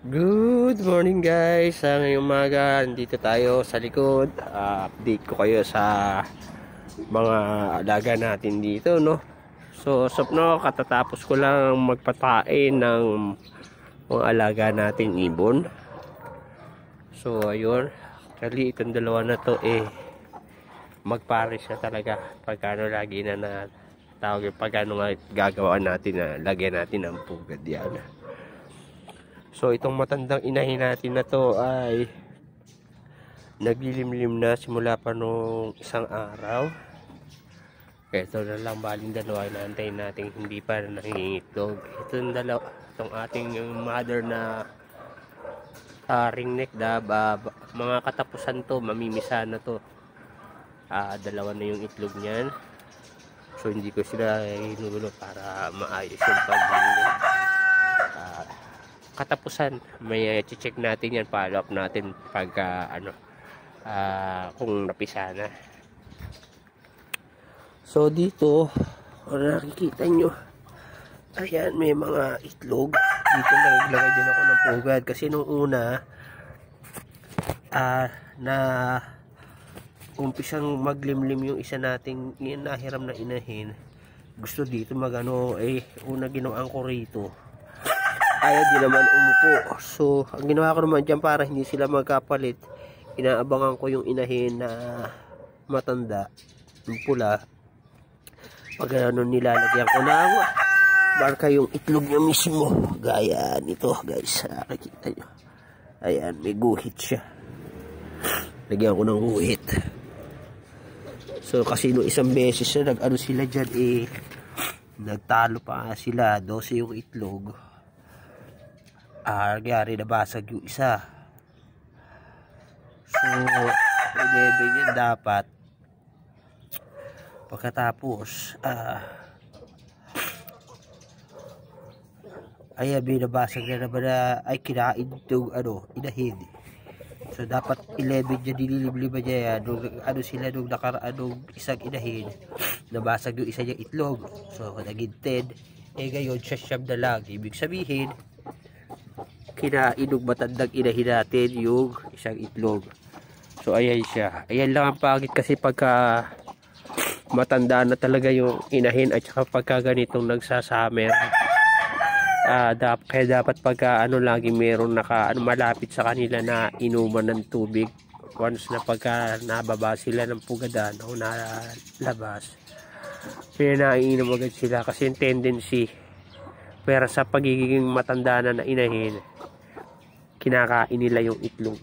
Good morning guys. Ngayong umaga, nandito tayo sa likod. Update ko kayo sa mga alaga natin dito, no. So, katatapos ko lang magpatain ng mga alaga natin ibon. So, ayun. Kali itong dalawa na to magpares na talaga. Pagkano lagi na tawag yung pagkano nga gagawa natin na lagyan natin ng pugad yan. So itong matandang inahin natin na to ay naglilimlim na simula pa nung isang araw. Ito na lang baling dalawa na antayin natin hindi pa nangingitlog. Itong dalawa, itong ating mother na ringneck dab, mga katapusan to, mamimisa na to. Dalawa na yung itlog niyan. So hindi ko sila hinulo para maayos yung paglilimlim. Katapusan, may check natin yan, follow up natin pagka kung napisa na. So dito, kung nakikita nyo, ayan, may mga itlog dito. Naglagay din ako ng pugad kasi nung una na umpisang maglimlim yung isa nating nahiram na inahin, gusto dito una ginawaan ko rito, ayaw din naman umupo. So ang ginawa ko naman dyan para hindi sila magkapalit, inaabangan ko yung inahin na matanda, yung pula. Pag nilalagyan ko ng marka yung itlog niya mismo, gaya nito guys. Nakikita nyo, ayan, may guhit siya, lagyan ko ng guhit. So kasi no isang beses na sila dyan, nagtalo pa sila, 12 yung itlog. Nangyari na basag yung isa. So 11 yan dapat. Pagkatapos ayan, binabasag na naman na ay kinain itong inahin. So dapat 11 dyan, nililimliman niya yan. Sila nung nakaraan isang inahin, nabasag yung isa niyang itlog. So naging 10. Ngayon siyam na lang. Ibig sabihin kinainog matandang inahin natin yung isang itlog. So ayan siya. Ayan lang ang pangit kasi pagka matanda na talaga yung inahin at saka pagka ganitong nagsasamer. Kaya dapat pagka lagi meron malapit sa kanila na inuman ng tubig. Once na pagka nababa sila ng pugadan o nalabas, kaya naiinom agad sila kasi yung tendency, pero sa pagiging matanda na inahin, kinakain nila yung itlog.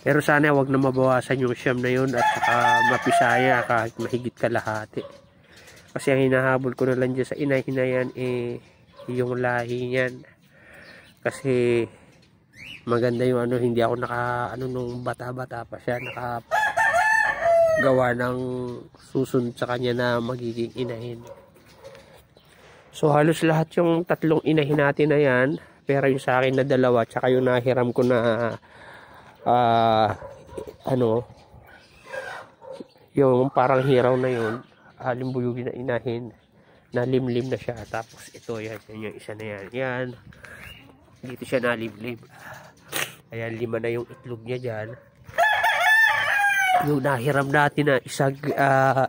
Pero sana wag na mabawasan yung siyam na yun at saka mapisaya kahit mahigit kalahati. Kasi ang hinahabol ko na lang dyan sa inahin na yan yung lahi niyan. Kasi maganda yung hindi ako nung bata-bata pa siya nakagawa ng susunod sa kanya na magiging inahin. So halos lahat yung tatlong inahin natin na yan, pero yung sa akin na dalawa tsaka yung nahiram ko na yung parang hiraw na yun, limbuyugin na inahin, nalimlim na siya. Tapos ito yan yung isa na yan, dito siya nalimlim. Ayan, 5 na yung itlog niya dyan. Yung nahiram natin na isang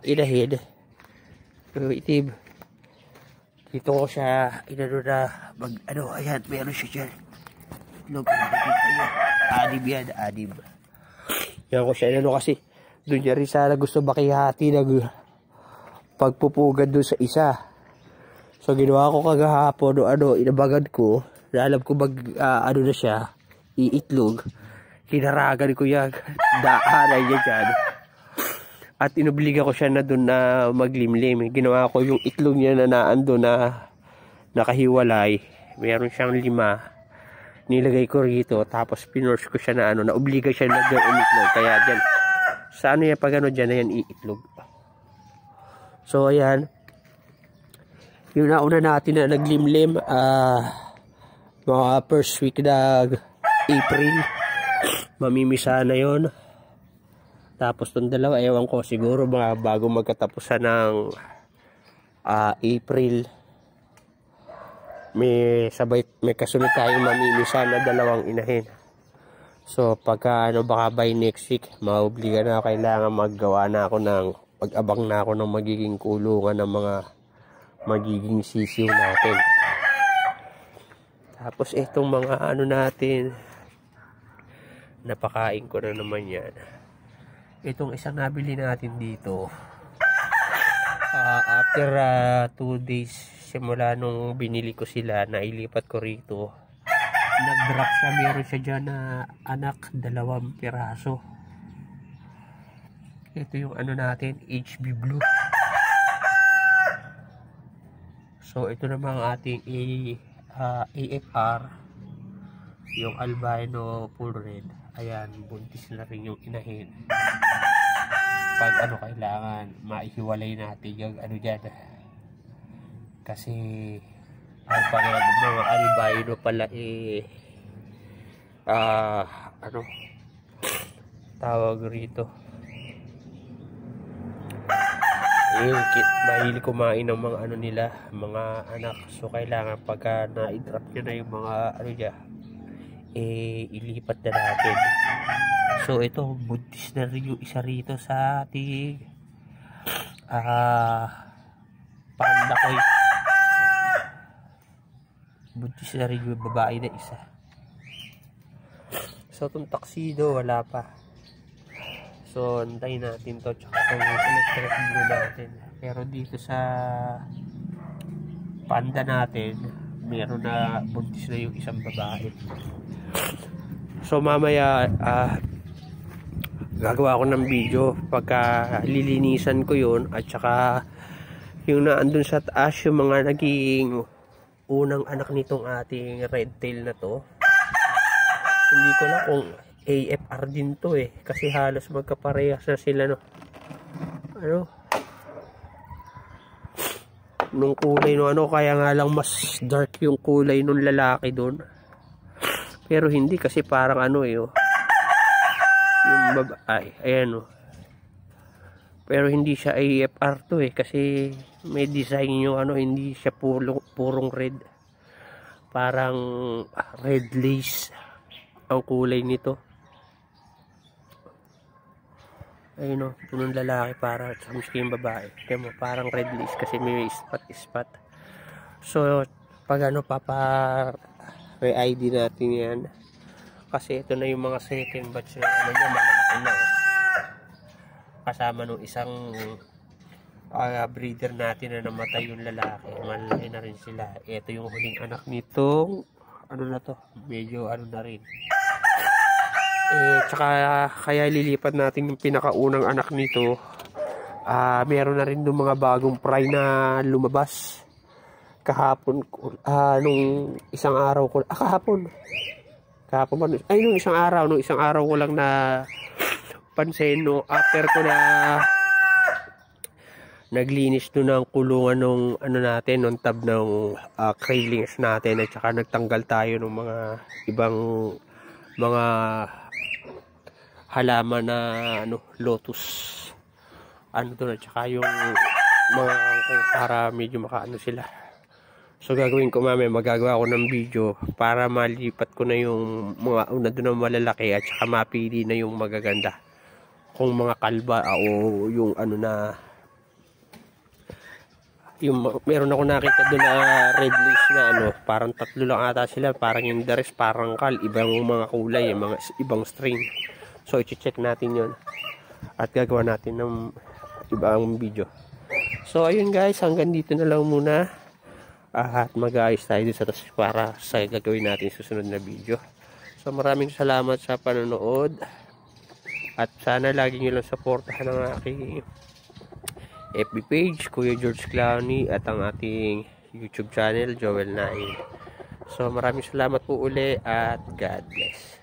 inahin, yung itim, dito ko siya ayan, meron siya dyan itlog. Anim yan, anim. Yan ko siya kasi doon niya rin sana gusto makihati ng pagpupugad doon sa isa. So ginawa ko kagahapon inabagan ko na alam ko na siya iitlog, kinaragan ko yan daanan niya dyan at inobliga ko siya na doon na maglimlim. Ginawa ko yung itlog niya na naando na nakahiwalay, meron siyang 5, nilagay ko rito, tapos pinurse ko siya na naobliga siya na doon umitlog. Kaya dyan sa yan pag dyan na yan iitlog. So ayan, yung nauna natin na naglimlim mga first week na April, mamimisa na yon. Tapos itong dalawa, ewan ko, siguro mga bago magkatapusan ng April, may kasunod tayong mamimisa na dalawang inahin. So pagka baka by next week maobliga na ako, kailangan maggawa na ako ng pag-abang na ako ng magiging kulungan ng mga magiging sisiw natin. Tapos itong mga natin, napakain ko na naman yan. Itong isang nabili natin dito, after 2 days simula nung binili ko sila, nailipat ko rito, nag-drop siya. Meron siya dyan na anak, 2 piraso. Ito yung natin, HB Blue. So ito naman ang ating AFR, yung albino full red. Ayan, buntis na rin yung inahin. Pag kailangan maihiwalay natin yung dyan, kasi pag mga albino pala tawag rito, mahilig kumain ng mga nila, mga anak. So kailangan pagka na-drop nyo na yung mga dyan, ilipat na natin. So ito, buntis na rin yung isa rito sa ating panda ko. Buntis na rin yung babae na isa. So itong tuxedo wala pa. So antayin natin to, tsaka itong electric blue natin. Pero dito sa panda natin, meron na buntis na yung isang babae. So mamaya gagawa ko ng video pagka lilinisan ko yun, at saka yung naandun sa taas yung mga naging unang anak nitong ating red tail na to. Hindi ko na kung AFR din to kasi halos magkaparehas na sila nung kulay kaya nga lang mas dark yung kulay nung lalaki doon, pero hindi kasi parang yung babae, ayan pero hindi siya AFR to kasi may design yung hindi siya purong red, parang red lace ang kulay nito. Ayun punong lalaki para sa yung babae, kaya mo parang red lace kasi may spot. So pag papa re-ID natin yan, kasi ito na yung mga second batch na malalaki na kasama nung isang breeder natin na namatay yung lalaki, malalaki na rin sila. Ito yung huling anak nitong medyo na rin. Tsaka kaya lilipat natin yung pinakaunang anak nito. Meron na rin yung mga bagong fry na lumabas kahapon, nung isang araw ko, kahapon ba? Ay, nung isang araw ko lang na pansin, after ko na naglinis ng kulungan nung natin, nung tab ng railings natin, at saka nagtanggal tayo ng mga ibang mga halaman na lotus at saka yung mga para medyo makaano sila. So gagawin ko mamaya, magagawa ko ng video para malipat ko na yung mga una doon na malalaki, at saka mapili na yung magaganda, kung mga kalba o yung yung meron ako nakita doon na red lace na parang 3 lang ata sila, parang yung the rest parang ibang mga kulay, mga ibang string. So i-check natin yon at gagawa natin ng ibang video. So ayun guys, hanggang dito na lang muna, at mag-aayos tayo sa taas para sa gagawin natin susunod na video. So maraming salamat sa panonood, at sana lagi nyo lang supportahan ang aking FB page, Kuya George Clowney, at ang ating YouTube channel, Joel Nain. So maraming salamat po uli, at God bless.